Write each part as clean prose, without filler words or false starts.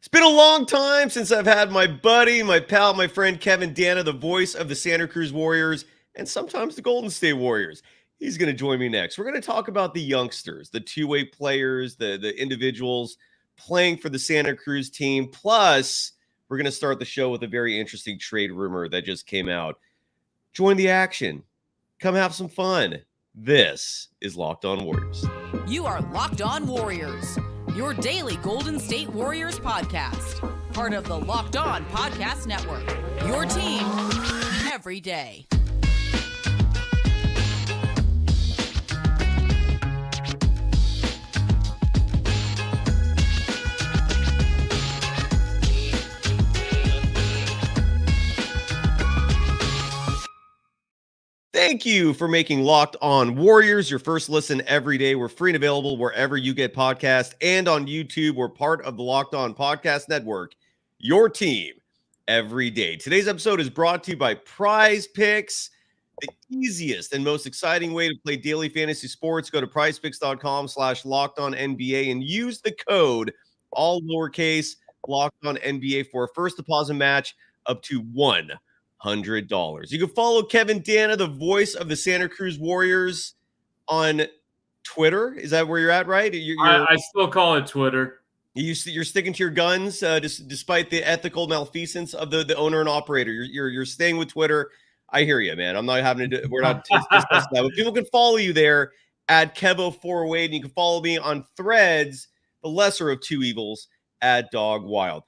It's been a long time since I've had my buddy, my pal, my friend Kevin Dana, the voice of the Santa Cruz Warriors and sometimes the Golden State Warriors. He's going to join me next. We're going to talk about the youngsters, the two-way players, the individuals playing for the Santa Cruz team. Plus, we're going to start the show with a very interesting trade rumor that just came out. Join the action. Come have some fun. This is Locked On Warriors. You are Locked On Warriors, your daily Golden State Warriors podcast. Part of the Locked On Podcast Network, your team every day. Thank you for making Locked On Warriors your first listen every day. We're free and available wherever you get podcasts and on YouTube. We're part of the Locked On Podcast Network, your team every day. Today's episode is brought to you by PrizePicks, the easiest and most exciting way to play daily fantasy sports. Go to prizepicks.com/LockedOnNBA and use the code, all lowercase, LockedOnNBA for a first deposit match up to $100. You can follow Kevin Dana, the voice of the Santa Cruz Warriors, on Twitter. Is that where you're at, right? I still call it Twitter. You're sticking to your guns, despite the ethical malfeasance of the owner and operator. You're staying with Twitter. I hear you, man. I'm not having to. We're not discussing that. But people can follow you there at Kevo408, and you can follow me on Threads, the lesser of two evils, at Dog Wild.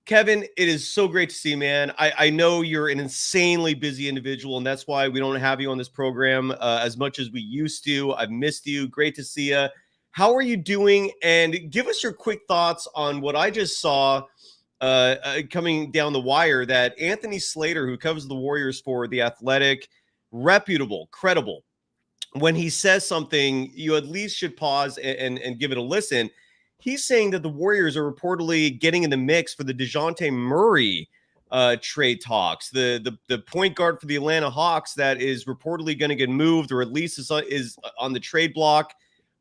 Kevin, it is so great to see you, man. I know you're an insanely busy individual, and that's why we don't have you on this program as much as we used to. I've missed you. Great to see you. How are you doing? And give us your quick thoughts on what I just saw coming down the wire, that Anthony Slater, who covers the Warriors for The Athletic, reputable, credible. When he says something, you at least should pause and give it a listen. He's saying that the Warriors are reportedly getting in the mix for the Dejounte Murray trade talks. The point guard for the Atlanta Hawks that is reportedly going to get moved, or at least is on the trade block.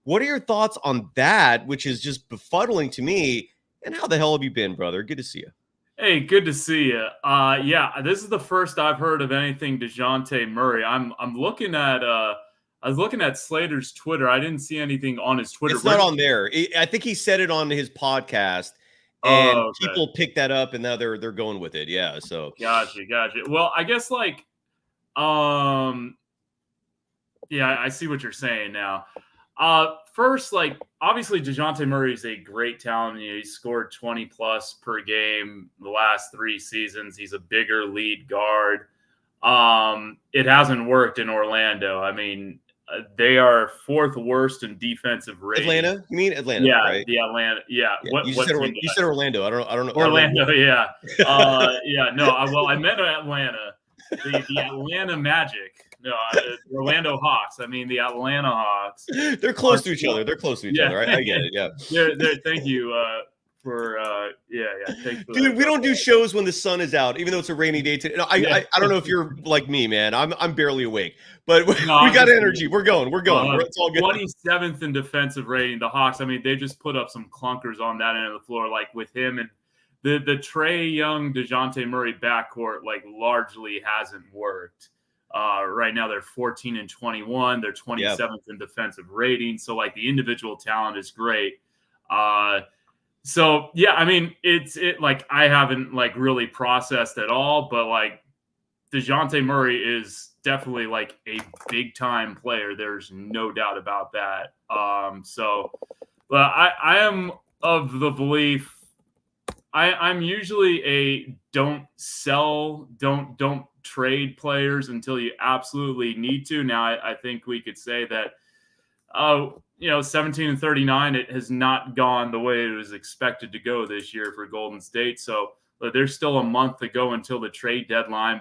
What are your thoughts on that, which is just befuddling to me? And how the hell have you been, brother? Good to see you. Hey, good to see you. Yeah, this is the first I've heard of anything Dejounte Murray. I was looking at Slater's Twitter. I didn't see anything on his Twitter. It's not on there. I think he said it on his podcast, and people picked that up, and now they're going with it. Yeah, so gotcha. Well, I guess yeah, I see what you're saying now. First, obviously Dejounte Murray is a great talent. He scored 20 plus per game the last 3 seasons. He's a bigger lead guard. It hasn't worked in Orlando. I mean, they are 4th worst in defensive rating. Atlanta? You mean Atlanta? Yeah, right? the Atlanta. Yeah. You said Orlando. I don't know. Orlando. Yeah. Yeah. No. Well, I meant Atlanta. The Atlanta Magic. No, the Orlando Hawks. I mean, the Atlanta Hawks. They're close to each other. They're close to each other. I get it. Yeah. Thank you for Thanks for dude, we don't do shows when the sun is out, even though it's a rainy day today. No, I don't know if you're like me, man. I'm barely awake, but we got energy. We're going. It's all good. 27th in defensive rating. The Hawks. I mean, they just put up some clunkers on that end of the floor, like with him and the Trae Young, Dejounte Murray backcourt, largely hasn't worked. Right now they're 14 and 21. They're 27th in defensive rating. So the individual talent is great. So yeah, I mean, I haven't really processed at all, but Dejounte Murray is definitely a big time player. There's no doubt about that. But I am of the belief, I'm usually a don't sell, don't trade players until you absolutely need to. Now I think we could say that, 17 and 39, it has not gone the way it was expected to go this year for Golden State. So there's still a month to go until the trade deadline.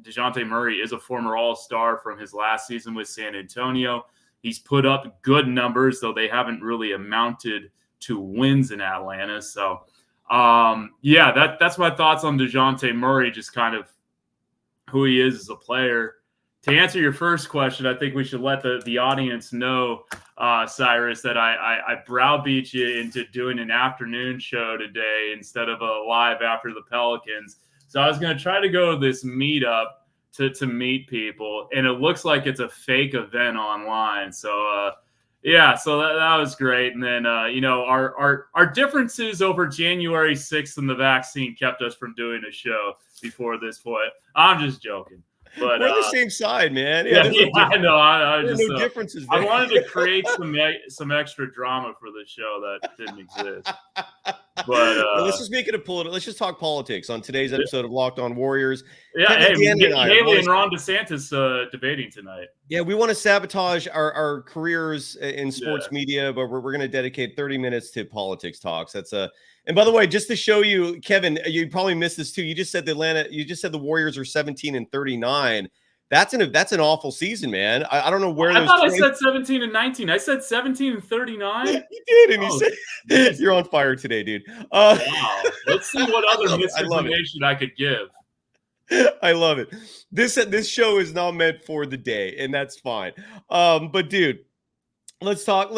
Dejounte Murray is a former All-Star from his last season with San Antonio. He's put up good numbers, though they haven't really amounted to wins in Atlanta. So, that's my thoughts on Dejounte Murray, just kind of who he is as a player. To answer your first question, I think we should let the audience know, Cyrus, that I browbeat you into doing an afternoon show today instead of a live after the Pelicans. So I was going to try to go to this meetup to meet people, and it looks like it's a fake event online. So yeah, so that was great. And then our differences over January 6th and the vaccine kept us from doing a show before this point. I'm just joking. But we're on the same side, man. Yeah, I know. I just no differences there. I wanted to create some extra drama for the show that didn't exist. But let's just make it a political. Let's just talk politics on today's episode of Locked On Warriors. Yeah, Haley and Ron DeSantis debating tonight. Yeah, we want to sabotage our careers in sports media, but we're going to dedicate 30 minutes to politics talks. That's And by the way, just to show you, Kevin, you probably missed this too. You just said the Warriors are 17-39. That's an awful season, man. I don't know where I thought I said 17-19. I said 17-39. You did, and you said you're on fire today, dude. Wow. Let's see what other misinformation I could give. I love it. This show is not meant for the day, and that's fine. But dude, let's talk.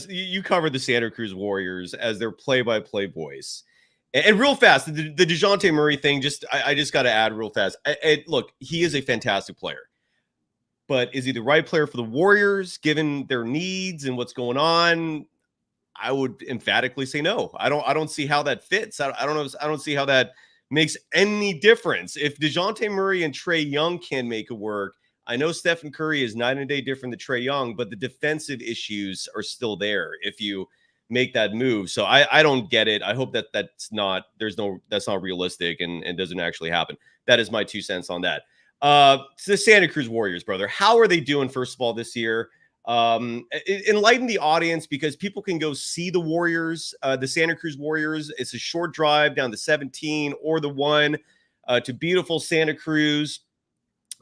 You covered the Santa Cruz Warriors as their play-by-play voice, and real fast, the Dejounte Murray thing. I just got to add real fast. Look, he is a fantastic player, but is he the right player for the Warriors given their needs and what's going on? I would emphatically say no. I don't see how that fits. I don't know. I don't see how that makes any difference. If Dejounte Murray and Trae Young can make it work, I know Stephen Curry is night and day different than Trae Young, but the defensive issues are still there if you make that move. So I don't get it. I hope that's not realistic and doesn't actually happen. That is my 2 cents on that. To the Santa Cruz Warriors, brother. How are they doing, first of all, this year? Enlighten the audience, because people can go see the Warriors, the Santa Cruz Warriors. It's a short drive down the 17 or the 1 to beautiful Santa Cruz.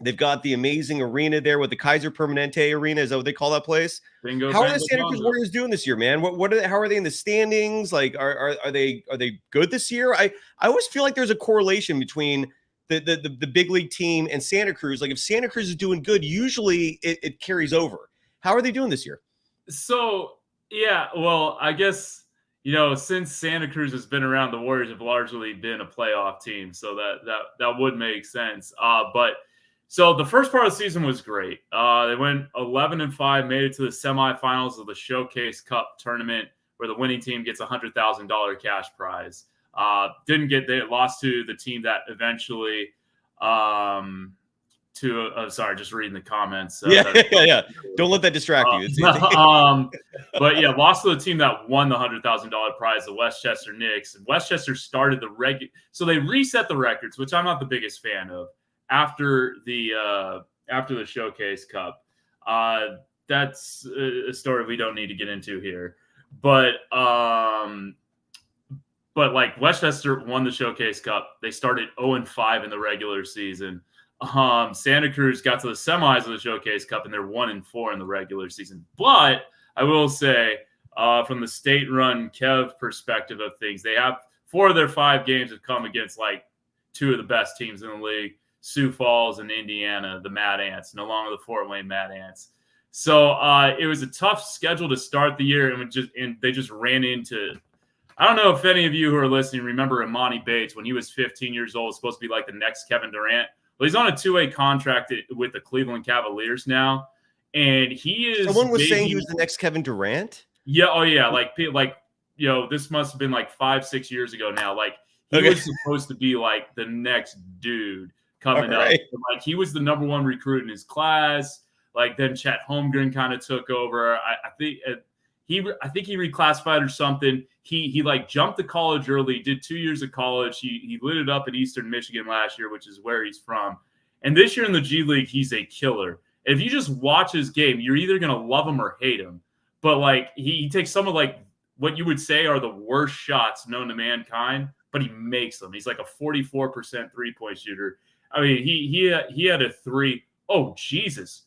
They've got the amazing arena there with the Kaiser Permanente Arena. Is that what they call that place? How are the Santa Cruz Warriors doing this year, man? How are they in the standings? Like, are they good this year? I always feel like there's a correlation between the big league team and Santa Cruz. Like, if Santa Cruz is doing good, usually it carries over. How are they doing this year? So, yeah, well, I guess, since Santa Cruz has been around, the Warriors have largely been a playoff team. So that would make sense. So the first part of the season was great. They went 11-5, made it to the semifinals of the Showcase Cup tournament, where the winning team gets a $100,000 cash prize. They lost to the team that eventually just reading the comments. Yeah. Don't let that distract you. But yeah, lost to the team that won the $100,000 prize, the Westchester Knicks. And Westchester started so they reset the records, which I'm not the biggest fan of, after the Showcase Cup. That's a story we don't need to get into here. But like, Westchester won the Showcase Cup. They started 0-5 in the regular season. Santa Cruz got to the semis of the Showcase Cup, and they're 1-4 in the regular season. But I will say, from the state-run Kev perspective of things, they have 4 of their 5 games have come against like 2 of the best teams in the league, Sioux Falls and Indiana, the Mad Ants, no longer the Fort Wayne Mad Ants. So it was a tough schedule to start the year, and they just ran into. I don't know if any of you who are listening remember Imani Bates when he was 15 years old, supposed to be like the next Kevin Durant. Well, he's on a 2-way contract with the Cleveland Cavaliers now, and he is. Someone was saying he was the next Kevin Durant. Yeah. Oh yeah. Like this must have been like 5-6 years ago now. Like, he was supposed to be like the next dude coming up. Like, he was the number 1 recruit in his class. Like, then Chet Holmgren kind of took over. I think he reclassified or something. He like jumped to college early, did 2 years of college. He lit it up at Eastern Michigan last year, which is where he's from. And this year in the G League, he's a killer. And if you just watch his game, you're either going to love him or hate him. But like, he takes some of like what you would say are the worst shots known to mankind, but he makes them. He's like a 44% 3-point shooter. I mean, he had a 3. Oh, Jesus.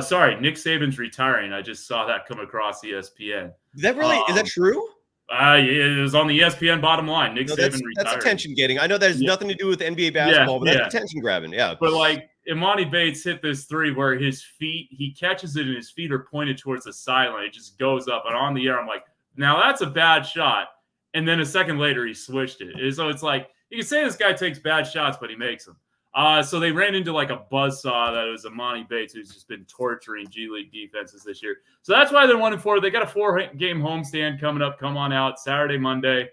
Sorry, Nick Saban's retiring. I just saw that come across ESPN. Is that really? Is that true? It was on the ESPN bottom line. Nick No, Saban that's retired. attention getting. I know that has nothing to do with NBA basketball, but that's attention grabbing. Yeah. But like Imani Bates hit this three where he catches it and his feet are pointed towards the sideline. It just goes up and on the air. I'm like, now that's a bad shot. And then a second later, he switched it. And so it's like, you can say this guy takes bad shots, but he makes them. So they ran into like a buzzsaw that it was Imani Bates, who's just been torturing G League defenses this year. So that's why they're 1-4. They got a 4-game homestand coming up. Come on out Saturday, Monday,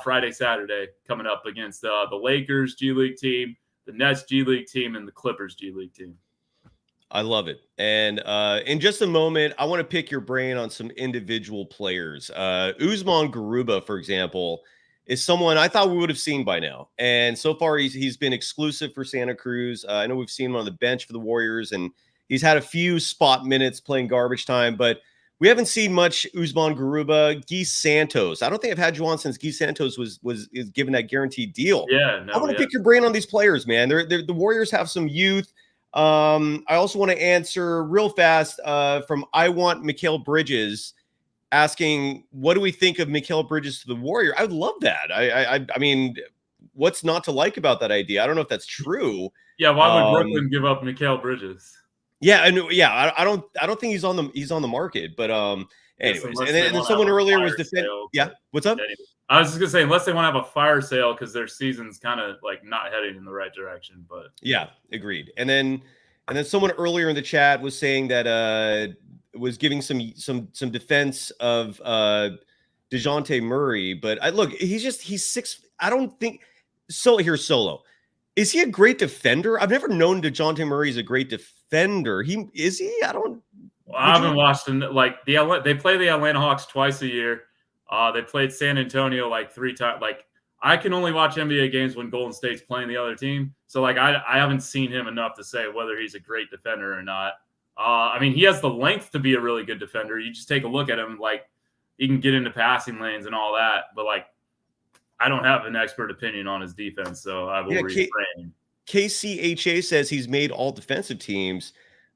Friday, Saturday, coming up against the Lakers G League team, the Nets G League team, and the Clippers G League team. I love it. And in just a moment, I want to pick your brain on some individual players. Usman Garuba, for example, is someone I thought we would have seen by now. And so far, he's been exclusive for Santa Cruz. I know we've seen him on the bench for the Warriors, and he's had a few spot minutes playing garbage time, but we haven't seen much Usman Garuba. Gui Santos. I don't think I've had you on since Gui Santos was given that guaranteed deal. Yeah, no, I want to pick your brain on these players, man. The Warriors have some youth. I also want to answer real fast from I Want Mikal Bridges, asking, what do we think of Mikal Bridges to the Warrior? I would love that. I mean, what's not to like about that idea? I don't know if that's true. Yeah, why would Brooklyn give up Mikal Bridges? Yeah, and yeah, I don't think he's on the market, but anyways, and then someone earlier was defending. Yeah, what's up? I was just gonna say, unless they want to have a fire sale because their season's kind of like not heading in the right direction. But yeah, agreed. And then someone earlier in the chat was saying that was giving some defense of Dejounte Murray, but he's 6. I don't think so. Here's Solo. Is he a great defender? I've never known Dejounte Murray is a great defender. Is he? I don't. Well, I haven't watched him. Like they play the Atlanta Hawks twice a year. They played San Antonio like 3 times. Like I can only watch NBA games when Golden State's playing the other team. So like I haven't seen him enough to say whether he's a great defender or not. I mean, he has the length to be a really good defender. You just take a look at him, like he can get into passing lanes and all that. But like, I don't have an expert opinion on his defense, so I will refrain. KCHA says he's made all defensive teams.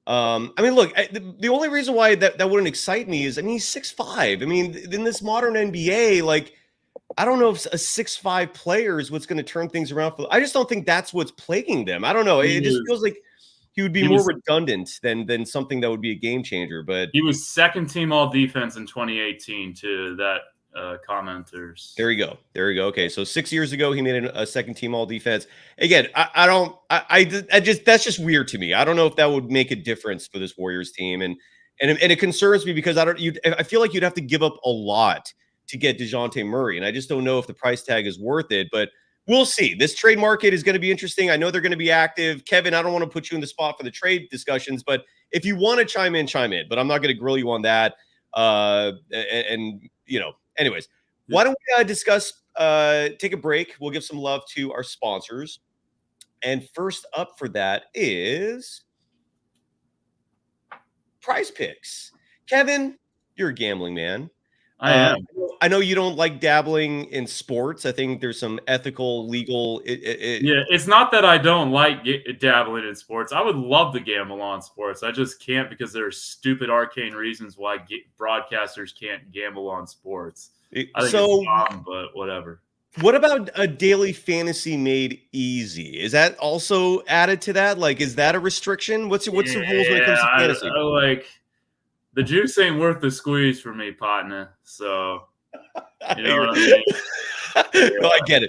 I mean, look, the only reason why that wouldn't excite me is, I mean, he's 6'5". I mean, in this modern NBA, like, I don't know if a 6'5" player is what's going to turn things around. I just don't think that's what's plaguing them. I don't know. It just feels like he would be more redundant than something that would be a game changer. But he was second team all defense in 2018 to that commenters. There you go. Okay, so 6 years ago he made a second team all defense. Again, that's just weird to me. I don't know if that would make a difference for this Warriors team, and it concerns me because I feel like you'd have to give up a lot to get Dejounte Murray, and I just don't know if the price tag is worth it. But we'll see. This trade market is going to be interesting. I know they're going to be active. Kevin, I don't want to put you in the spot for the trade discussions, but if you want to chime in. But I'm not going to grill you on that. And you know. Anyways, why don't we discuss, take a break. We'll give some love to our sponsors. And first up for that is PrizePicks. Kevin, you're a gambling man. I am. I know you don't like dabbling in sports. I think there's some ethical, legal. Yeah, it's not that I don't like dabbling in sports. I would love to gamble on sports. I just can't because there are stupid, arcane reasons why broadcasters can't gamble on sports. I think it's dumb, but whatever. What about a daily fantasy made easy? Is that also added to that? Like, is that a restriction? What's the rules when it comes to fantasy? I like the juice ain't worth the squeeze for me, partner. So you know what I mean? No, I get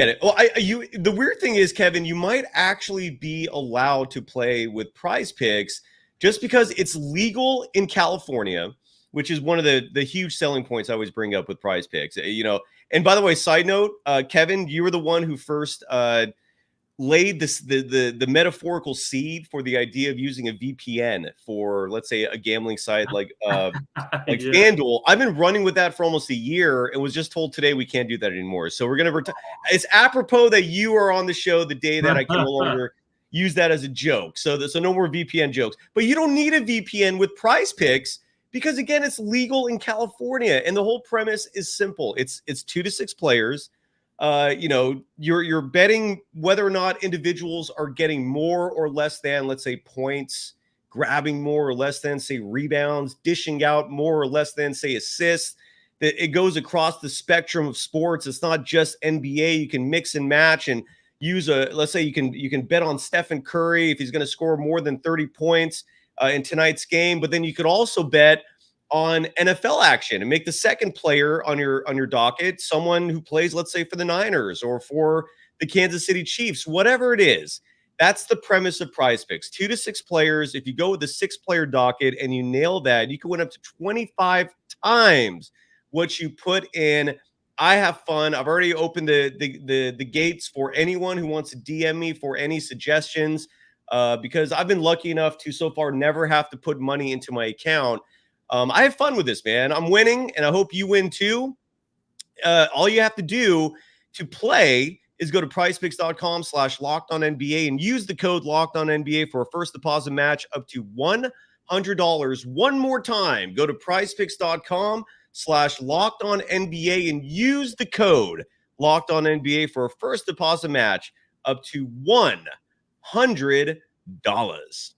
it. Well, the weird thing is, Kevin, you might actually be allowed to play with PrizePicks just because it's legal in California, which is one of the huge selling points I always bring up with PrizePicks. You know, and by the way, side note, Kevin, you were the one who first laid the metaphorical seed for the idea of using a VPN for, let's say, a gambling site like FanDuel. I've been running with that for almost a year and was just told today we can't do that anymore. So we're gonna it's apropos that you are on the show the day that I can no longer use that as a joke. So no more VPN jokes. But you don't need a VPN with PrizePicks because, again, it's legal in California, and the whole premise is simple. It's 2 to 6 players. You know, you're betting whether or not individuals are getting more or less than, let's say, points, grabbing more or less than, say, rebounds, dishing out more or less than, say, assists. that it goes across the spectrum of sports. It's not just NBA. You can mix and match and use let's say you can bet on Stephen Curry if he's going to score more than 30 points in tonight's game, but then you could also bet on NFL action and make the second player on your docket someone who plays, let's say, for the Niners or for the Kansas City Chiefs, whatever it is. That's the premise of PrizePicks. 2 to 6 players. If you go with a 6-player docket and you nail that, you can win up to 25 times what you put in. I have fun. I've already opened the gates for anyone who wants to DM me for any suggestions because I've been lucky enough to so far never have to put money into my account. I have fun with this, man. I'm winning, and I hope you win too. All you have to do to play is go to prizepicks.com/LockedOnNBA and use the code LockedOnNBA for a first deposit match up to $100. One more time, go to prizepicks.com/LockedOnNBA and use the code LockedOnNBA for a first deposit match up to $100.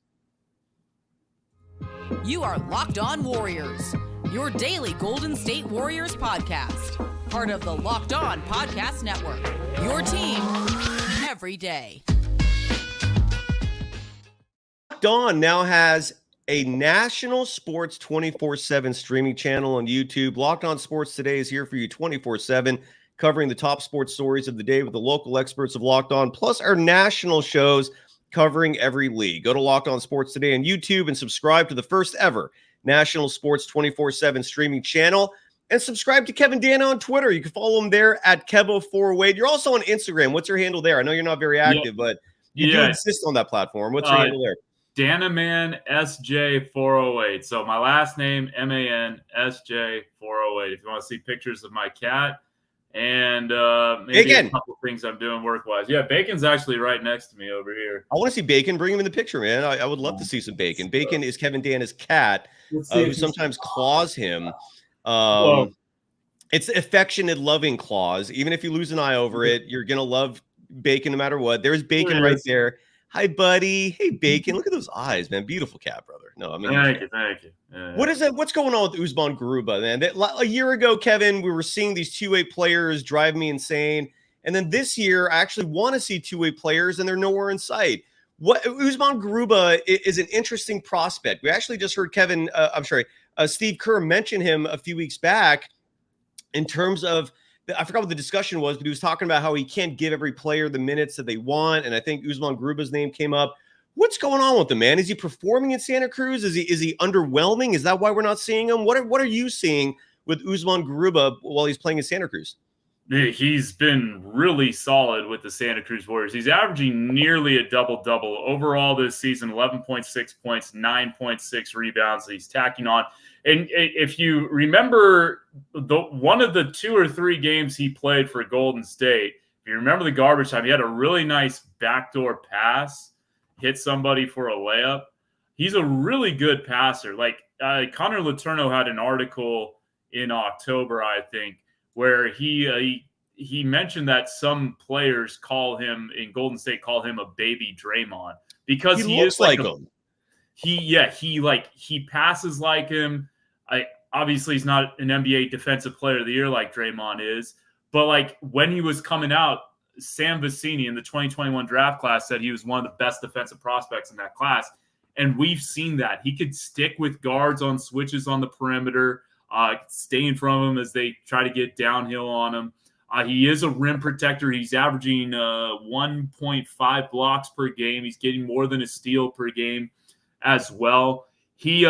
You are Locked On Warriors, your daily Golden State Warriors podcast. Part of the Locked On Podcast Network, your team every day. Locked On now has a national sports 24/7 streaming channel on YouTube. Locked On Sports Today is here for you 24/7, covering the top sports stories of the day with the local experts of Locked On, plus our national shows covering every league. Go to Locked On Sports Today on YouTube and subscribe to the first ever national sports 24/7 streaming channel. And subscribe to Kevin Dana on Twitter. You can follow him there at Kevo408. You're also on Instagram. What's your handle there? I know you're not very active, but you do exist on that platform. What's your handle there? Danaman SJ408. So my last name, MAN SJ408. If you want to see pictures of my cat and maybe a couple things I'm doing work-wise. Yeah, Bacon's actually right next to me over here. I want to see Bacon. Bring him in the picture, man. I would love to see some Bacon. Bacon is Kevin Dana's cat, who sometimes claws him. It's affectionate, loving claws. Even if you lose an eye over it, you're going to love Bacon no matter what. There's Bacon right there. Hi, buddy. Hey, Bacon. Look at those eyes, man. Beautiful cat, brother. No, I mean, thank you. What is that? What's going on with Usman Garuba, man? A year ago, Kevin, we were seeing these two-way players drive me insane. And then this year, I actually want to see two-way players, and they're nowhere in sight. Usman Garuba is an interesting prospect. We actually just heard Steve Kerr mention him a few weeks back in terms of, I forgot what the discussion was, but he was talking about how he can't give every player the minutes that they want. And I think Usman Garuba's name came up. What's going on with him, man? Is he performing in Santa Cruz? Is he underwhelming? Is that why we're not seeing him? What are you seeing with Usman Garuba while he's playing in Santa Cruz? He's been really solid with the Santa Cruz Warriors. He's averaging nearly a double-double overall this season, 11.6 points, 9.6 rebounds. He's tacking on. And if you remember one of the 2 or 3 games he played for Golden State, if you remember the garbage time, he had a really nice backdoor pass, hit somebody for a layup. He's a really good passer. Like Connor Letourneau had an article in October, I think, where he mentioned that some players in Golden State call him a baby Draymond because he looks is like him. He passes like him. Obviously he's not an NBA Defensive Player of the Year like Draymond is, but like when he was coming out, Sam Vecini in the 2021 draft class said he was one of the best defensive prospects in that class, and we've seen that he could stick with guards on switches on the perimeter. Staying from him as they try to get downhill on him. He is a rim protector. He's averaging 1.5 blocks per game. He's getting more than a steal per game as well. He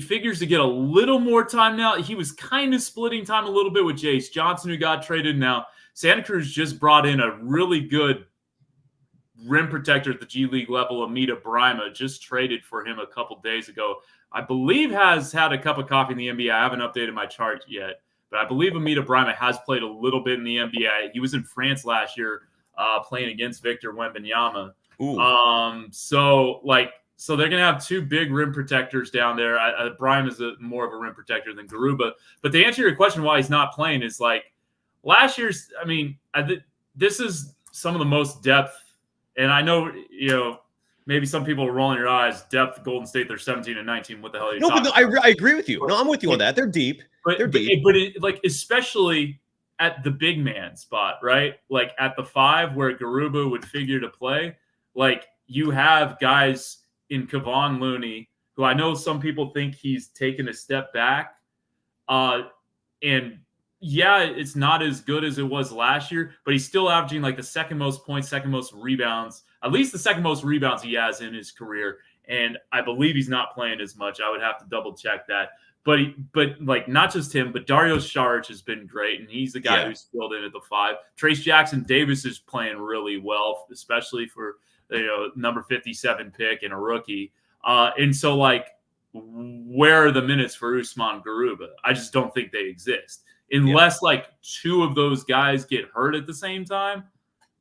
figures to get a little more time now. He was kind of splitting time a little bit with Jace Johnson, who got traded. Now Santa Cruz just brought in a really good rim protector at the G League level, Amita Brima, just traded for him a couple days ago. I believe has had a cup of coffee in the NBA. I haven't updated my chart yet, but I believe Amita Brima has played a little bit in the NBA. He was in France last year playing against Victor Wembanyama. So they're going to have 2 big rim protectors down there. Brima is more of a rim protector than Garuba. But to answer your question why he's not playing is like last year's, this is some of the most depth. And I know, maybe some people are rolling your eyes. Depth, Golden State, they're 17 and 19. What the hell are you No, talking but about? I agree with you. No, I'm with you on that. They're deep. They're deep. But like, especially at the big man spot, right? Like at the 5 where Garuba would figure to play, like you have guys in Kevon Looney, who I know some people think he's taken a step back. And yeah, it's not as good as it was last year, but he's still averaging like the second most points, second most rebounds, at least the second most rebounds he has in his career. And I believe he's not playing as much. I would have to double check that. But like not just him, but Dario Saric has been great, and he's the guy who's filled in at the 5. Trace Jackson Davis is playing really well, especially for number 57 pick and a rookie. And so like, where are the minutes for Usman Garuba? I just don't think they exist unless like 2 of those guys get hurt at the same time.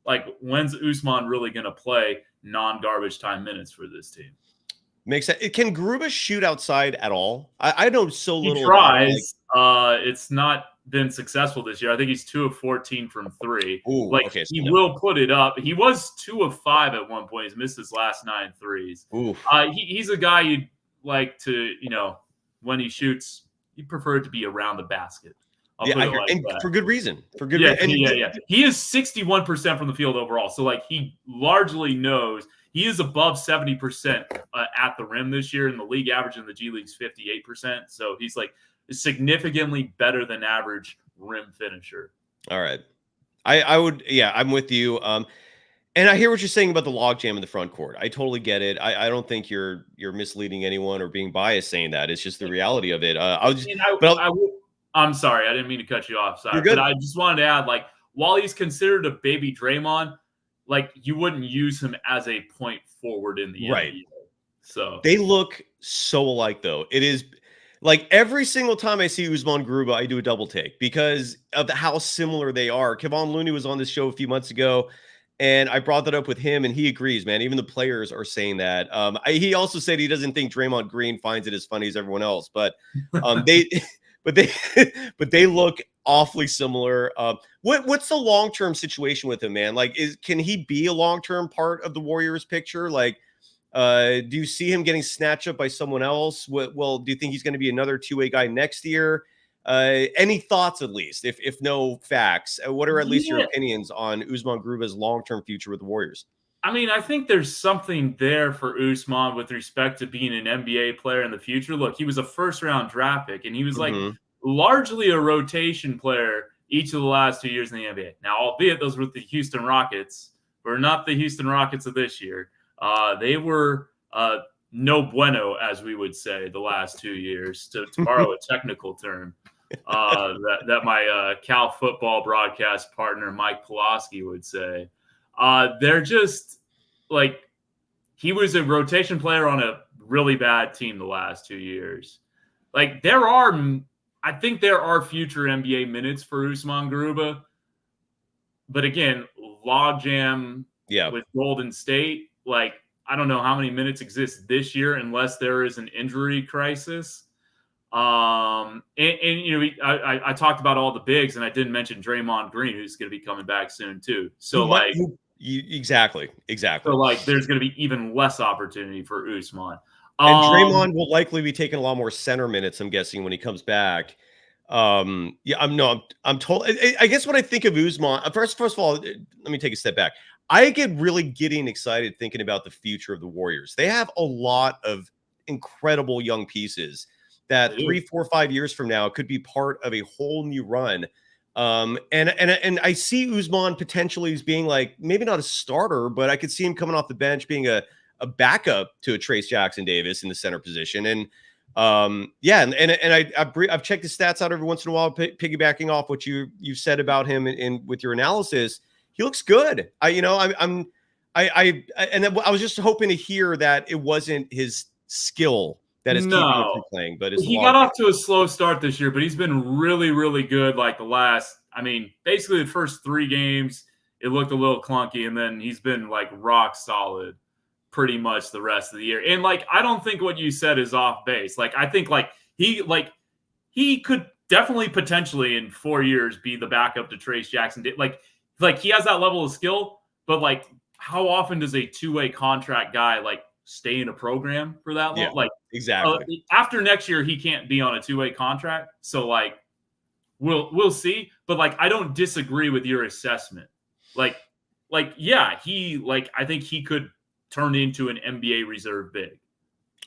Like, when's Usman really going to play non-garbage time minutes for this team? Makes sense. Can Garuba shoot outside at all? I know so little. He tries. It's not been successful this year. I think he's 2 of 14 from 3. Ooh, like okay, so he will put it up. He was 2 of 5 at one point. He's missed his last 9 threes. He's a guy you'd like to, when he shoots, you prefer it to be around the basket. For good reason. He is 61% from the field overall. So like he largely knows. He is above 70% at the rim this year, and the league average in the G League's 58%. So he's like significantly better than average rim finisher. All right. I'm with you. And I hear what you're saying about the logjam in the front court. I totally get it. I don't think you're misleading anyone or being biased saying that. It's just the reality of it. I'm sorry. I didn't mean to cut you off. Sorry. You're good. But I just wanted to add, like, while he's considered a baby Draymond, like, you wouldn't use him as a point forward in the NBA. So they look so alike, though. It is like every single time I see Usman Garuba, I do a double take because of how similar they are. Kevon Looney was on this show a few months ago, and I brought that up with him, and he agrees, man. Even the players are saying that. He also said he doesn't think Draymond Green finds it as funny as everyone else, but they look awfully similar. What's the long-term situation with him, man? Like, can he be a long-term part of the Warriors picture? Like, do you see him getting snatched up by someone else? Do you think he's going to be another two-way guy next year? Any thoughts, at least, if no facts? What are at least your opinions on Usman Garuba's long-term future with the Warriors? I mean, I think there's something there for Usman with respect to being an NBA player in the future. Look, he was a first-round draft pick, and he was like largely a rotation player each of the last 2 years in the NBA. Now, albeit those were the Houston Rockets, were not the Houston Rockets of this year. They were no bueno, as we would say, the last 2 years, to borrow a technical term that my Cal football broadcast partner, Mike Pulaski, would say. They're just like, he was a rotation player on a really bad team the last 2 years. Like, I think there are future NBA minutes for Usman Garuba. But again, logjam with Golden State. Like, I don't know how many minutes exist this year unless there is an injury crisis. I talked about all the bigs, and I didn't mention Draymond Green, who's going to be coming back soon too. So exactly. So like, there's going to be even less opportunity for Usman. And Draymond will likely be taking a lot more center minutes, I'm guessing, when he comes back. I'm told. I guess when I think of Usman, first of all, let me take a step back. I get really getting excited thinking about the future of the Warriors. They have a lot of incredible young pieces that 3, 4, 5 years from now could be part of a whole new run. And I see Usman potentially as being like, maybe not a starter, but I could see him coming off the bench being a backup to a Trace Jackson Davis in the center position. And I've checked his stats out every once in a while, piggybacking off what you said about him with your analysis. He looks good. I was just hoping to hear that it wasn't his skill that is keeping him from playing, but he got off to a slow start this year, but he's been really, really good. Like basically the first 3 games, it looked a little clunky, and then he's been like rock solid pretty much the rest of the year. And like, I don't think what you said is off base. Like, I think he could definitely potentially in 4 years be the backup to Trace Jackson. Like he has that level of skill, but like how often does a two-way contract guy like stay in a program for that long? Yeah, Like exactly. After next year, he can't be on a two-way contract. So like, we'll see. But like, I don't disagree with your assessment. Yeah, I think he could turn into an NBA reserve big.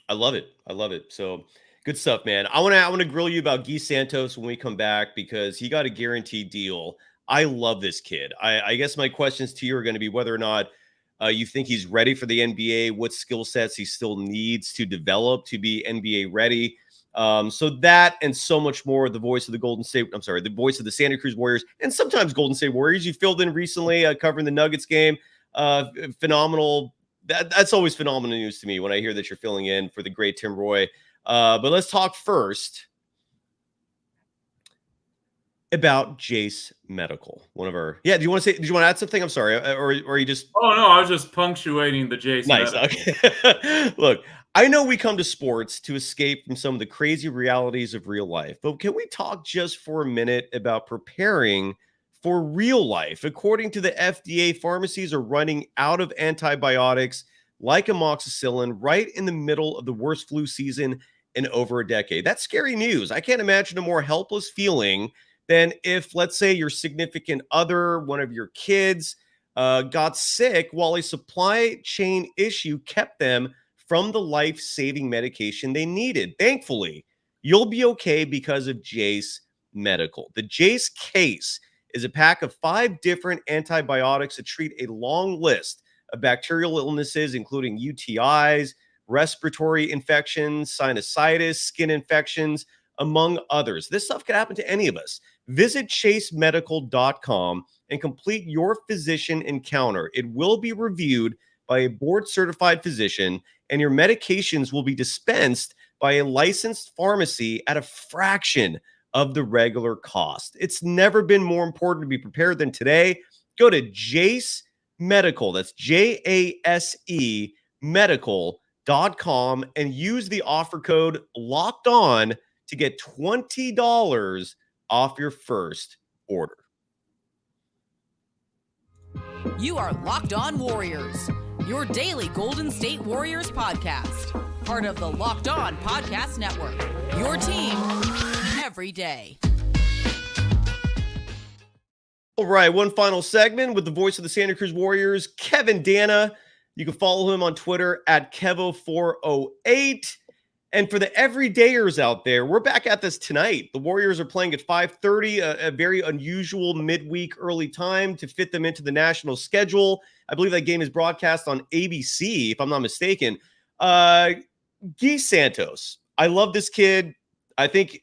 I love it. I love it. So good stuff, man. I want to grill you about Gui Santos when we come back because he got a guaranteed deal. I love this kid. I guess my questions to you are going to be whether or not you think he's ready for the NBA, what skill sets he still needs to develop to be NBA ready. So that and so much more. The voice of the the voice of the Santa Cruz Warriors and sometimes Golden State Warriors. You filled in recently covering the Nuggets game. Phenomenal. That's always phenomenal news to me when I hear that you're filling in for the great Tim Roy. But let's talk first about Jase Medical. One of our did you want to add something? I'm sorry, or you just Oh no, I was just punctuating the Jase nice. Medical. Okay. Look, I know we come to sports to escape from some of the crazy realities of real life, but can we talk just for a minute about preparing for real life? According to the FDA, pharmacies are running out of antibiotics like amoxicillin right in the middle of the worst flu season in over a decade. That's scary news. I can't imagine a more helpless feeling than if, let's say, your significant other, one of your kids, got sick while a supply chain issue kept them from the life-saving medication they needed. Thankfully, you'll be okay because of Jase Medical. The Jase case is a pack of 5 different antibiotics to treat a long list of bacterial illnesses, including UTIs, respiratory infections, sinusitis, skin infections, among others. This stuff could happen to any of us. Visit chasemedical.com and complete your physician encounter. It will be reviewed by a board-certified physician, and your medications will be dispensed by a licensed pharmacy at a fraction of the regular cost. It's never been more important to be prepared than today. Go to Jase Medical, that's JASE medical.com, and use the offer code Locked On to get $20 off your first order. You are Locked On Warriors, your daily Golden State Warriors podcast. Part of the Locked On Podcast Network, your team every day. All right, one final segment with the voice of the Santa Cruz Warriors, Kevin Dana. You can follow him on Twitter at Kevo408. And for the everydayers out there, we're back at this tonight. The Warriors are playing at 5:30, a very unusual midweek early time to fit them into the national schedule. I believe that game is broadcast on ABC, if I'm not mistaken. Gui Santos, I love this kid. I think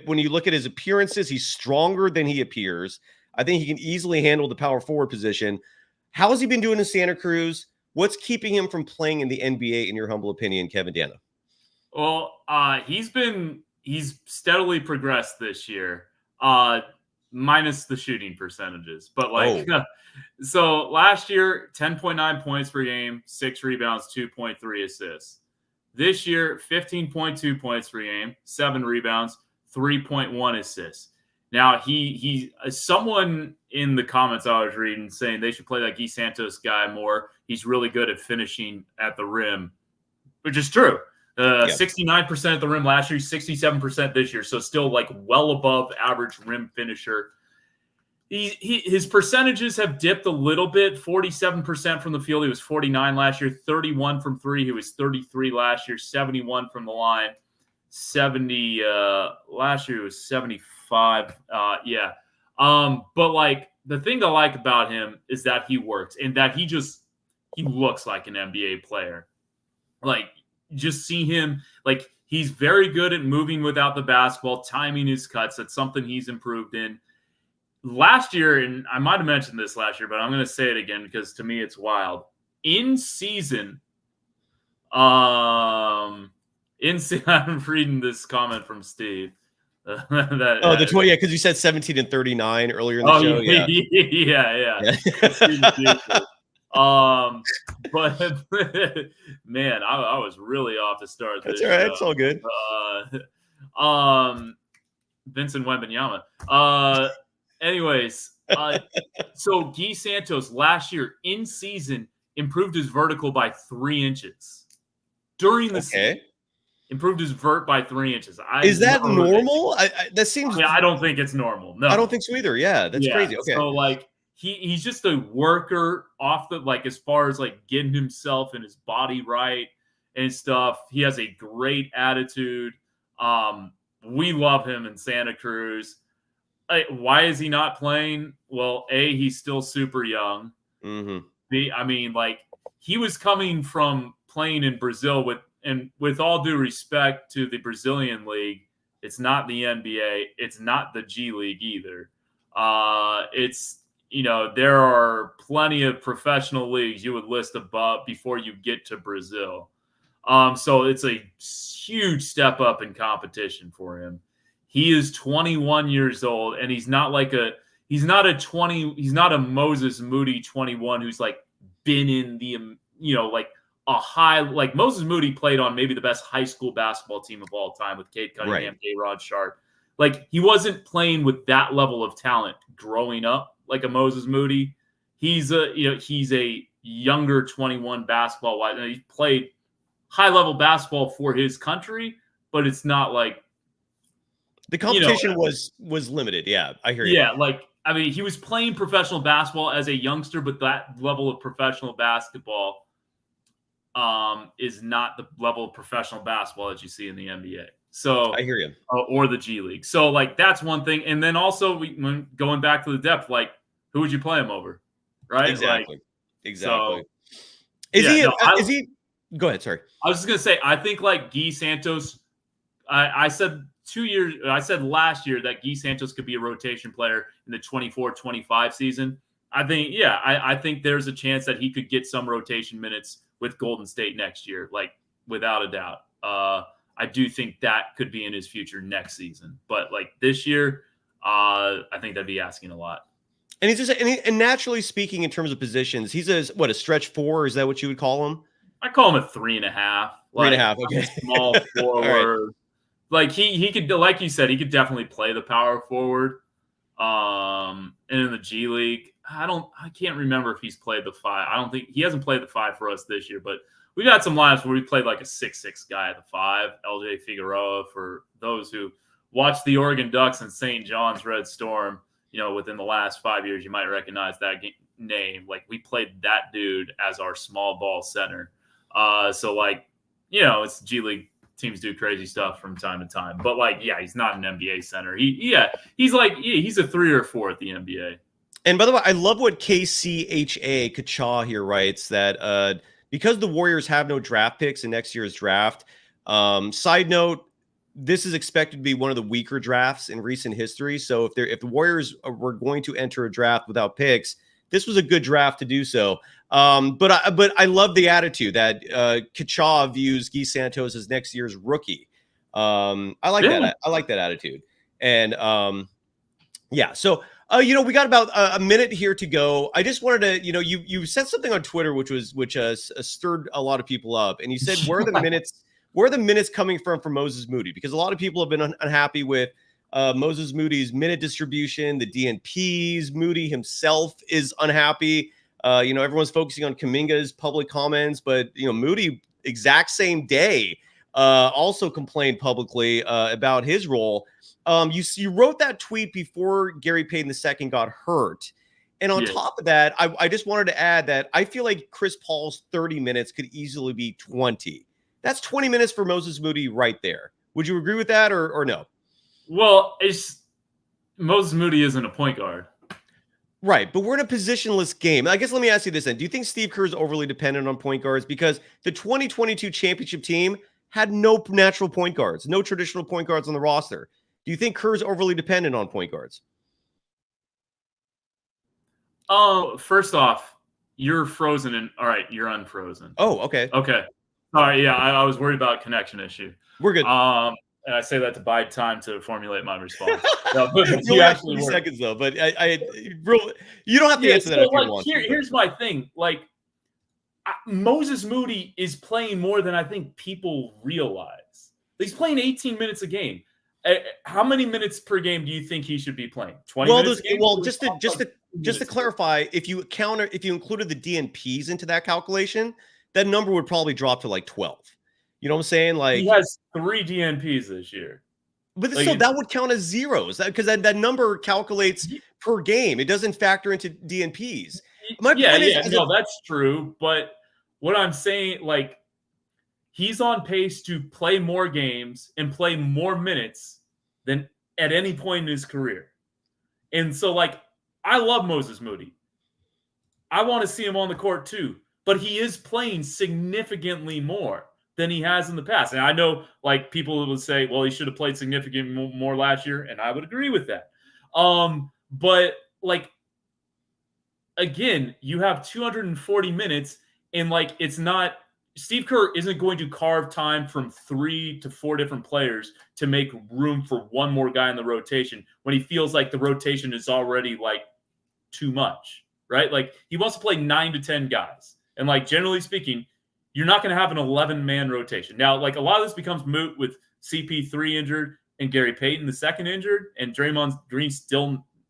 when you look at his appearances, he's stronger than he appears. I think he can easily handle the power forward position. How has he been doing in Santa Cruz? What's keeping him from playing in the NBA, in your humble opinion, Kevin Dana? Well, he's steadily progressed this year, minus the shooting percentages. But so last year, 10.9 points per game, 6 rebounds, 2.3 assists. This year, 15.2 points per game, 7 rebounds, 3.1 assists. Now, he someone in the comments I was reading saying they should play that Gui Santos guy more. He's really good at finishing at the rim, which is true. 69% at the rim last year, 67% this year. So still like well above average rim finisher. His percentages have dipped a little bit. 47% from the field. He was 49 last year. 31 from 3. He was 33 last year. 71 from the line. 70 last year was 75. But like the thing I like about him is that he works and that he looks like an NBA player. Like, just see him, like, he's very good at moving without the basketball, timing his cuts. That's something he's improved in. Last year, and I might have mentioned this last year, but I'm going to say it again because to me it's wild. In season, I'm reading this comment from Steve. The 20, because you said 17 and 39 earlier in the show. Yeah. But man, I was really off to start. That's all right. It's all good. Vincent Wembanyama. Anyways, so Gui Santos last year in season improved his vertical by 3 inches during the season. Improved his vert by 3 inches. Is that normal? That seems. I don't think it's normal. No, I don't think so either. Yeah, that's crazy. Okay, so like he's just a worker off the like as far as like getting himself and his body right and stuff. He has a great attitude. We love him in Santa Cruz. Why is he not playing? Well, A, he's still super young. Mm-hmm. B, I mean, like he was coming from playing in Brazil with all due respect to the Brazilian league, it's not the NBA. It's not the G League either. It's, there are plenty of professional leagues you would list above before you get to Brazil. So it's a huge step up in competition for him. He is 21 years old, and he's not a Moses Moody 21 who's like been in the, like a high, like Moses Moody played on maybe the best high school basketball team of all time with Cade Cunningham, A-Rod Sharp. Like he wasn't playing with that level of talent growing up like a Moses Moody. He's a younger 21 basketball wise. He played high level basketball for his country, but it's not like the competition was limited. Yeah, I hear you. Yeah, like I mean, he was playing professional basketball as a youngster, but that level of professional basketball is not the level of professional basketball that you see in the NBA. So I hear you. Or the G League. So like that's one thing. And then also when going back to the depth, like who would you play him over? Right? Exactly. Like, exactly. So, is he go ahead, sorry. I was just gonna say I think like Gui Santos, I said last year that Gui Santos could be a rotation player in the 24-25 season. I think there's a chance that he could get some rotation minutes with Golden State next year, like without a doubt. I do think that could be in his future next season, but like this year, I think that'd be asking a lot. And he's just and naturally speaking, in terms of positions, he's a stretch 4? Is that what you would call him? I call him a 3.5. 3.5. Okay, small forward. Right. Like he could, like you said, he could definitely play the power forward. And in the G League, I can't remember if he's played the 5. I don't think he hasn't played the 5 for us this year, but we've had some lineups where we played like a 6'6" guy at the 5, LJ Figueroa. For those who watched the Oregon Ducks and St. John's Red Storm, within the last 5 years, you might recognize that name. Like we played that dude as our small ball center. So like, it's G League. Teams do crazy stuff from time to time, but like, yeah, he's not an NBA center. He's a 3 or 4 at the NBA. And by the way, I love what KCHA here writes that because the Warriors have no draft picks in next year's draft. Side note, this is expected to be one of the weaker drafts in recent history. So if the Warriors were going to enter a draft without picks, this was a good draft to do so. But I love the attitude that Kacha views Gui Santos as next year's rookie. I like that. I like that attitude. And so we got about a minute here to go. I just wanted to, you said something on Twitter which stirred a lot of people up, and you said where are the minutes? Where are the minutes coming from for Moses Moody? Because a lot of people have been unhappy with Moses Moody's minute distribution, the DNPs. Moody himself is unhappy. Everyone's focusing on Kuminga's public comments, but Moody, exact same day, also complained publicly about his role. You wrote that tweet before Gary Payton II got hurt. And on top of that, I just wanted to add that I feel like Chris Paul's 30 minutes could easily be 20. That's 20 minutes for Moses Moody right there. Would you agree with that or no? Well, Moses Moody isn't a point guard. Right, but we're in a positionless game. I guess let me ask you this then. Do you think Steve Kerr is overly dependent on point guards? Because the 2022 championship team had no natural point guards, no traditional point guards on the roster. Do you think Kerr is overly dependent on point guards? First off, you're frozen all right, you're unfrozen. Oh, okay. Okay. All right, yeah, I was worried about a connection issue. We're good. And I say that to buy time to formulate my response. No, you actually 30 seconds though, but you don't have to answer that if you want. Here's my thing. Like Moses Moody is playing more than I think people realize. He's playing 18 minutes a game. How many minutes per game do you think he should be playing? 20 minutes. just to clarify, if you included the DNPs into that calculation, that number would probably drop to like 12. You know what I'm saying? Like he has 3 DNPs this year. But like, so that would count as zeros because that number calculates per game. It doesn't factor into DNPs. That's true. But what I'm saying, like, he's on pace to play more games and play more minutes than at any point in his career. And so, like, I love Moses Moody. I want to see him on the court too. But he is playing significantly more than he has in the past. And I know, like, people would say, well, he should have played significantly more last year, and I would agree with that. But, like, again, you have 240 minutes, and, like, it's not – Steve Kerr isn't going to carve time from 3 to 4 different players to make room for one more guy in the rotation when he feels like the rotation is already, like, too much, right? Like, he wants to play 9 to 10 guys. And, like, generally speaking – you're not going to have an 11-man rotation. Now, like, a lot of this becomes moot with CP3 injured and Gary Payton II injured, and Draymond Green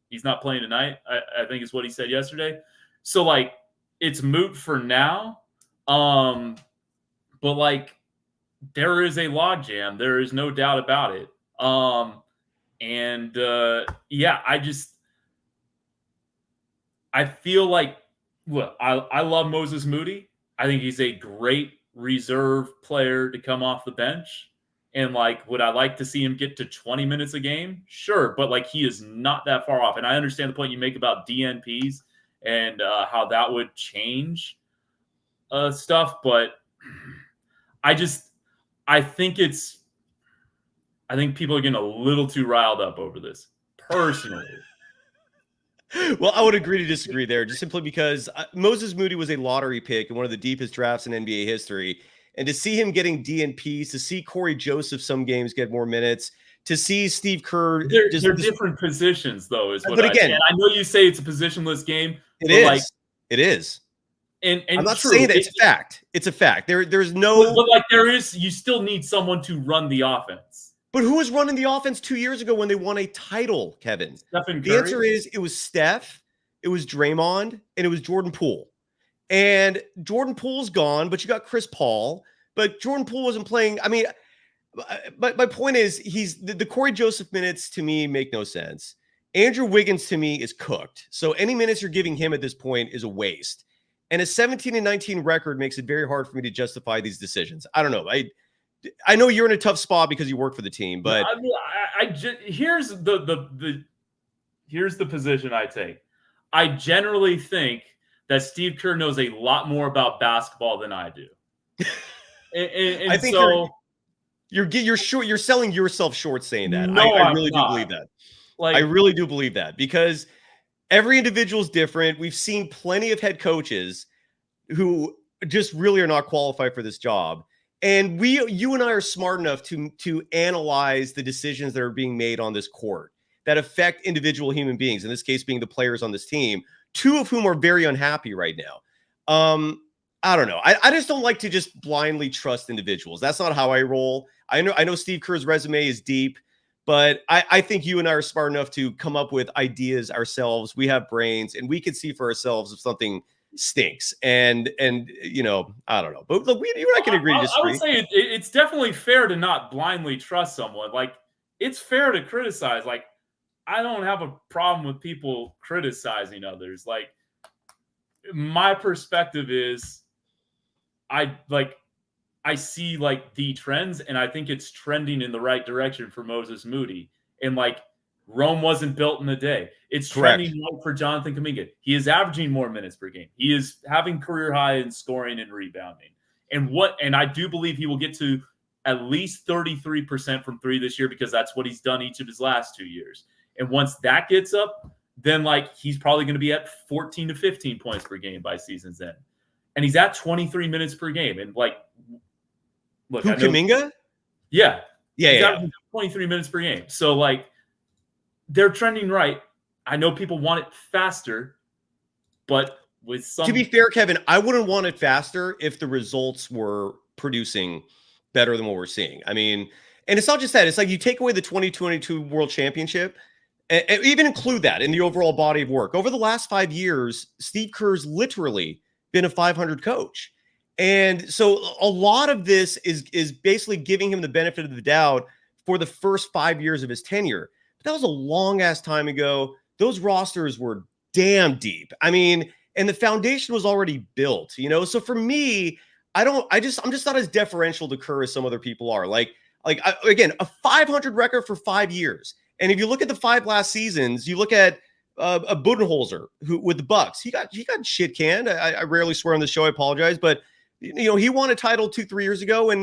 he's not playing tonight, I think is what he said yesterday. So, like, it's moot for now. But, like, there is a logjam. There is no doubt about it. I feel like, look, I love Moses Moody. I think he's a great reserve player to come off the bench. And, like, would I like to see him get to 20 minutes a game? Sure. But, like, he is not that far off. And I understand the point you make about DNPs and how that would change stuff. But I think people are getting a little too riled up over this, personally. Well, I would agree to disagree there, just simply because Moses Moody was a lottery pick in one of the deepest drafts in NBA history. And to see him getting DNPs, to see Corey Joseph some games get more minutes, to see Steve Kerr. They're different positions, though, is what I know you say it's a positionless game. It is. Like, it is. And I'm not saying that it's a fact. It's a fact. There's no. But like, you still need someone to run the offense. But who was running the offense 2 years ago when they won a title, Kevin? Stephen Curry? The answer is it was Steph, it was Draymond, and it was Jordan Poole. And Jordan Poole's gone, but you got Chris Paul. But Jordan Poole wasn't playing. I mean, but my point is the Corey Joseph minutes to me make no sense. Andrew Wiggins to me is cooked. So any minutes you're giving him at this point is a waste. And a 17-19 record makes it very hard for me to justify these decisions. I don't know. I know you're in a tough spot because you work for the team, but here's the position I take. I generally think that Steve Kerr knows a lot more about basketball than I do. and I think so you're short. You're selling yourself short saying that. No, I really do believe that. Like, I really do believe that because every individual is different. We've seen plenty of head coaches who just really are not qualified for this job. And you and I are smart enough to analyze the decisions that are being made on this court that affect individual human beings, in this case being the players on this team, 2 of whom are very unhappy right now. I don't know. I just don't like to just blindly trust individuals. That's not how I roll. I know Steve Kerr's resume is deep, but I think you and I are smart enough to come up with ideas ourselves. We have brains, and we can see for ourselves if something stinks. And you know, I don't know. But look, you and I can agree to disagree. I would say it's definitely fair to not blindly trust someone. Like, it's fair to criticize. Like, I don't have a problem with people criticizing others. Like, my perspective is I see like the trends, and I think it's trending in the right direction for Moses Moody. And like, Rome wasn't built in a day. It's trending right for Jonathan Kuminga. He is averaging more minutes per game. He is having career high in scoring and rebounding. And I do believe he will get to at least 33% from 3 this year, because that's what he's done each of his last 2 years. And once that gets up, then like, he's probably going to be at 14 to 15 points per game by season's end. And he's at 23 minutes per game. And like, look, Kuminga? Yeah. He's at 23 minutes per game. So like, they're trending right. I know people want it faster, but with some. To be fair, Kevin, I wouldn't want it faster if the results were producing better than what we're seeing. I mean, and it's not just that. It's like you take away the 2022 World Championship, And even include that in the overall body of work. Over the last 5 years, Steve Kerr's literally been a 500 coach. And so a lot of this is basically giving him the benefit of the doubt for the first 5 years of his tenure. But that was a long ass time ago. Those rosters were damn deep. I mean, and the foundation was already built, So for me, I'm just not as deferential to Kerr as some other people are. Again, a 500 record for 5 years. And if you look at the 5 last seasons, you look at a Budenholzer who with the Bucks, he got shit canned. I rarely swear on the show. I apologize, but he won a title 2-3 years ago,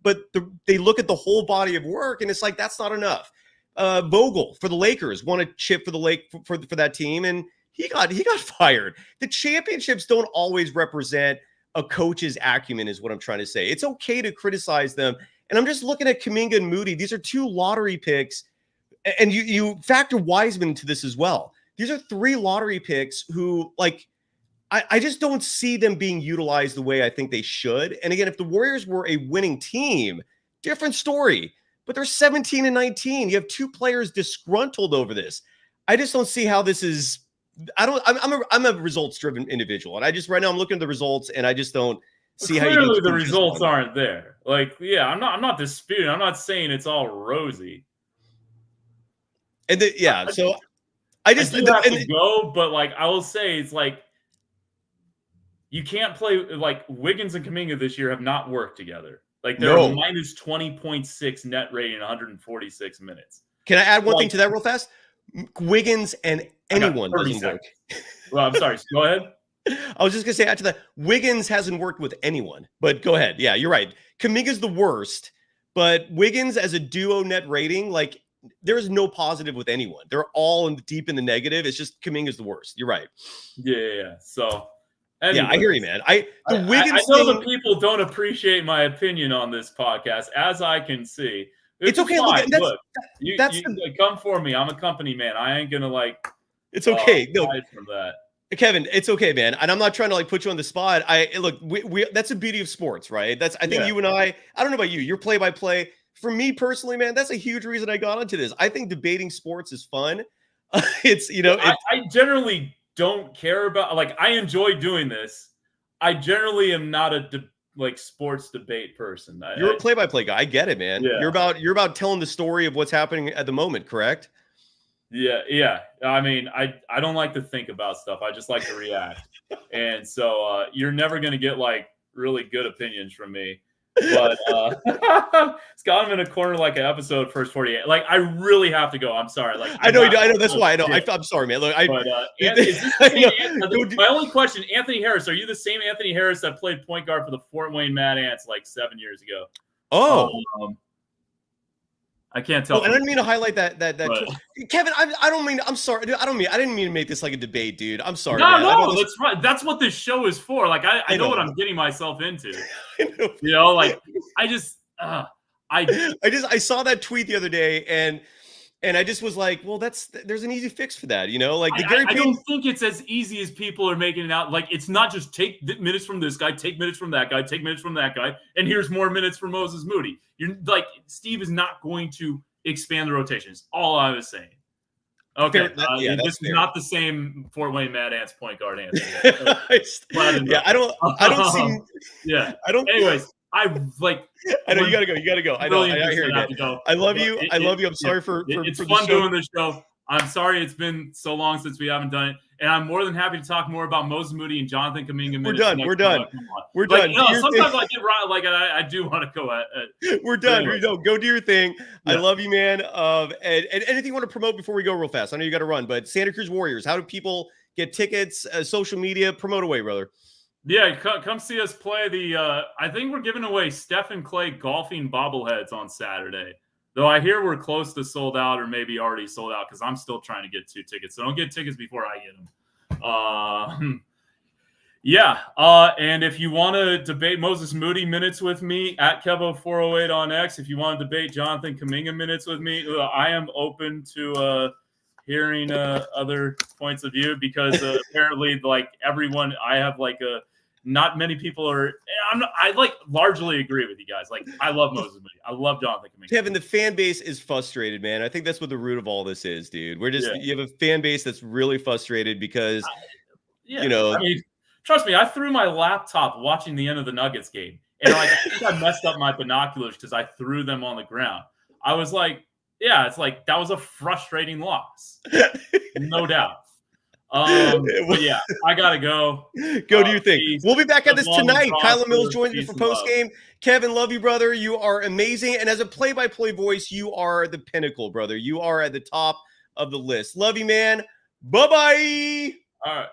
but they look at the whole body of work, and it's like that's not enough. Vogel for the Lakers won a chip for for that team, and he got fired. The championships don't always represent a coach's acumen, is what I'm trying to say. It's okay to criticize them, and I'm just looking at Kuminga and Moody. These are 2 lottery picks. And you factor Wiseman into this as well. These are 3 lottery picks who, I just don't see them being utilized the way I think they should. And again, if the Warriors were a winning team, different story. But they're 17 and 19. You have 2 players disgruntled over this. I just don't see how this is. I'm a results-driven individual, and right now I'm looking at the results, and I just don't see how clearly the results aren't there. I'm not disputing. I'm not saying it's all rosy. And so I just have to go, but I will say it's you can't play Wiggins and Kuminga this year have not worked together. They're minus 20.6 net rating in 146 minutes. Can I add one thing to that real fast? Wiggins and anyone doesn't work. Well, I'm sorry. Go ahead. I was just gonna say after that, Wiggins hasn't worked with anyone. But go ahead. Yeah, you're right. Kuminga's the worst, but Wiggins as a duo net rating, there is no positive with anyone. They're all deep in the negative. It's just Kuminga's the worst. You're right. Yeah. So, anyways, yeah, I hear you, man. I know the people don't appreciate my opinion on this podcast, as I can see. It's okay. Look, come for me. I'm a company man. I ain't gonna It's okay. No, from that. Kevin, it's okay, man. And I'm not trying to put you on the spot. We that's the beauty of sports, right? I think you and I don't know about you. You're play by play. For me personally, man, that's a huge reason I got into this. I think debating sports is fun. I generally don't care about I enjoy doing this. I generally am not a sports debate person. You're a play-by-play guy. I get it, man. Yeah. You're about telling the story of what's happening at the moment, correct? Yeah. I mean, I don't like to think about stuff. I just like to react. And so you're never going to get really good opinions from me. But it's got him in a corner like an episode First 48. I really have to go. I'm sorry. I know. That's why I know. I'm sorry, man. Look, my only question, Anthony Harris, are you the same Anthony Harris that played point guard for the Fort Wayne Mad Ants 7 years ago? Oh. I can't tell. I didn't mean to highlight that. Kevin, I don't mean. I'm sorry. Dude, I didn't mean to make this a debate, dude. I'm sorry. No, that's right. That's what this show is for. I know what I'm getting myself into. I saw that tweet the other day, and I just was like, well, there's an easy fix for that, I don't think it's as easy as people are making it out. It's not just take minutes from this guy, take minutes from that guy, take minutes from that guy, and here's more minutes for Moses Moody. You're Steve is not going to expand the rotations. All I was saying. Okay, this is not the same Fort Wayne Mad Ants point guard answer. I don't see. Yeah, I don't. Anyways, I know you gotta go. You gotta go. I know. I hear you. I love you. I love you. I'm sorry for. It's for fun doing this show. I'm sorry it's been so long since we haven't done it, and I'm more than happy to talk more about Moses Moody and Jonathan Kuminga. We're done. Sometimes I get right. I do want to go at. We're done. Go do your thing. Yeah. I love you, man. And anything you want to promote before we go real fast? I know you got to run, but Santa Cruz Warriors. How do people get tickets? Social media, promote away, brother. Yeah, come see us play I think we're giving away Stephen Clay golfing bobbleheads on Saturday. Though I hear we're close to sold out or maybe already sold out because I'm still trying to get 2 tickets. So don't get tickets before I get them. And if you want to debate Moses Moody minutes with me at Kevo408 on X, if you want to debate Jonathan Kuminga minutes with me, I am open to hearing other points of view because apparently everyone, I have not many people are. I like largely agree with you guys. Like, I love Moses Moody. I love Jonathan Kuminga. Kevin, the fan base is frustrated, man. I think that's what the root of all this is, dude. You have a fan base that's really frustrated because, I mean, trust me, I threw my laptop watching the end of the Nuggets game. And like, I think I messed up my binoculars because I threw them on the ground. I was like, yeah, it's like, that was a frustrating loss. No doubt. But yeah, I gotta go. Go do your thing. We'll be back at this tonight. Kyla Mills joins me for post game. Kevin, love you, brother. You are amazing. And as a play-by-play voice, you are the pinnacle, brother. You are at the top of the list. Love you, man. Bye-bye. All right.